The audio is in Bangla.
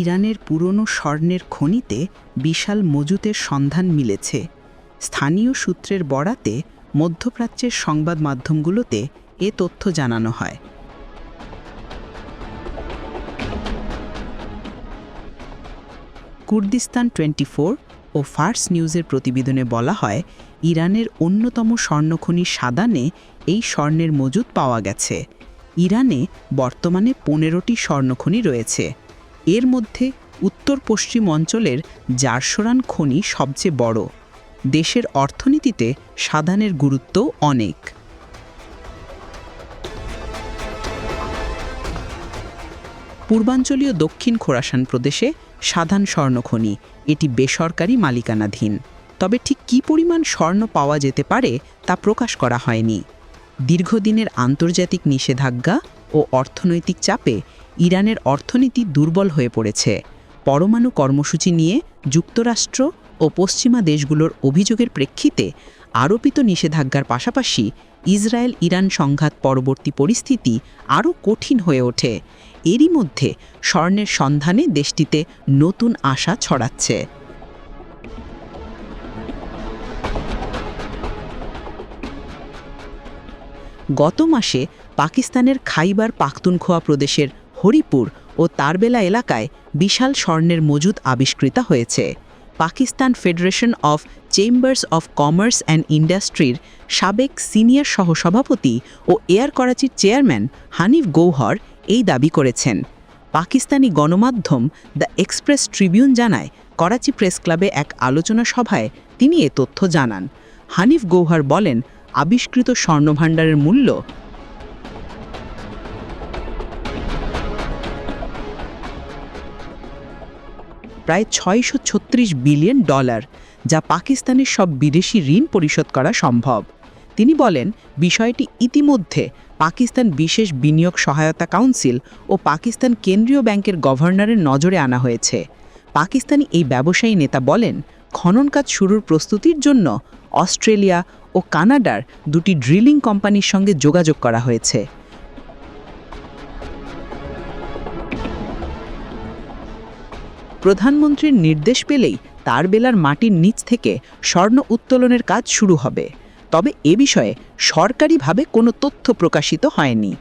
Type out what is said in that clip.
ইরানের পুরনো স্বর্ণের খনিতে বিশাল মজুতের সন্ধান মিলেছে। স্থানীয় সূত্রের বরাতে মধ্যপ্রাচ্যের সংবাদ মাধ্যমগুলোতে এ তথ্য জানানো হয়। কুর্দিস্তান 24 ও ফার্স নিউজের প্রতিবেদনে বলা হয়, ইরানের অন্যতম স্বর্ণখনি সাদানে এই স্বর্ণের মজুত পাওয়া গেছে। ইরানে বর্তমানে 15টি স্বর্ণখনি রয়েছে। এর মধ্যে উত্তর পশ্চিম অঞ্চলের জারসোরান খনি সবচেয়ে বড়। দেশের অর্থনীতিতে সাদানের গুরুত্ব অনেক। পূর্বাঞ্চলীয় দক্ষিণ খোরাসান প্রদেশে সাদান স্বর্ণখনি, এটি বেসরকারি মালিকানাধীন। তবে ঠিক কী পরিমাণ স্বর্ণ পাওয়া যেতে পারে তা প্রকাশ করা হয়নি। দীর্ঘদিনের আন্তর্জাতিক নিষেধাজ্ঞা ও অর্থনৈতিক চাপে ইরানের অর্থনীতি দুর্বল হয়ে পড়েছে। পরমাণু কর্মসূচি নিয়ে যুক্তরাষ্ট্র ও পশ্চিমা দেশগুলোর অভিযোগের প্রেক্ষিতে আরোপিত নিষেধাজ্ঞার পাশাপাশি ইসরায়েল ইরান সংঘাত পরবর্তী পরিস্থিতি আরও কঠিন হয়ে ওঠে। এরই মধ্যে স্বর্ণের সন্ধানে দেশটিতে নতুন আশা ছড়াচ্ছে। গত মাসে পাকিস্তানের খাইবার পাখতুনখোয়া প্রদেশের হরিপুর ও তারবেলা এলাকায় বিশাল স্বর্ণের মজুদ আবিষ্কৃত হয়েছে। Pakistan federation of chambers of commerce and ইন্ডাস্ট্রির সাবেক সিনিয়র সহসভাপতি ও এয়ার করাচির চেয়ারম্যান হানিফ গৌহর এই দাবি করেছেন। পাকিস্তানি গণমাধ্যম দ্য এক্সপ্রেস ট্রিবিউন জানায়, করাচি প্রেস ক্লাবে এক আলোচনা সভায় তিনি এ তথ্য জানান। হানিফ গৌহর বলেন, আবিষ্কৃত স্বর্ণভাণ্ডারের মূল্য প্রায় $636 বিলিয়ন, যা পাকিস্তানের সব বিদেশি ঋণ পরিশোধ করা সম্ভব। তিনি বলেন, বিষয়টি ইতিমধ্যে পাকিস্তান বিশেষ বিনিয়োগ সহায়তা কাউন্সিল ও পাকিস্তান কেন্দ্রীয় ব্যাংকের গভর্নরের নজরে আনা হয়েছে। পাকিস্তানি এই ব্যবসায়ী নেতা বলেন, খনন কাজ শুরুর প্রস্তুতির জন্য অস্ট্রেলিয়া ও কানাডার দুটি ড্রিলিং কোম্পানির সঙ্গে যোগাযোগ করা হয়েছে। প্রধানমন্ত্রীর নির্দেশ পেলেই তারবেলার মাটির নিচ থেকে স্বর্ণ উত্তোলনের কাজ শুরু হবে। তবে এ বিষয়ে সরকারিভাবে কোনো তথ্য প্রকাশিত হয়নি।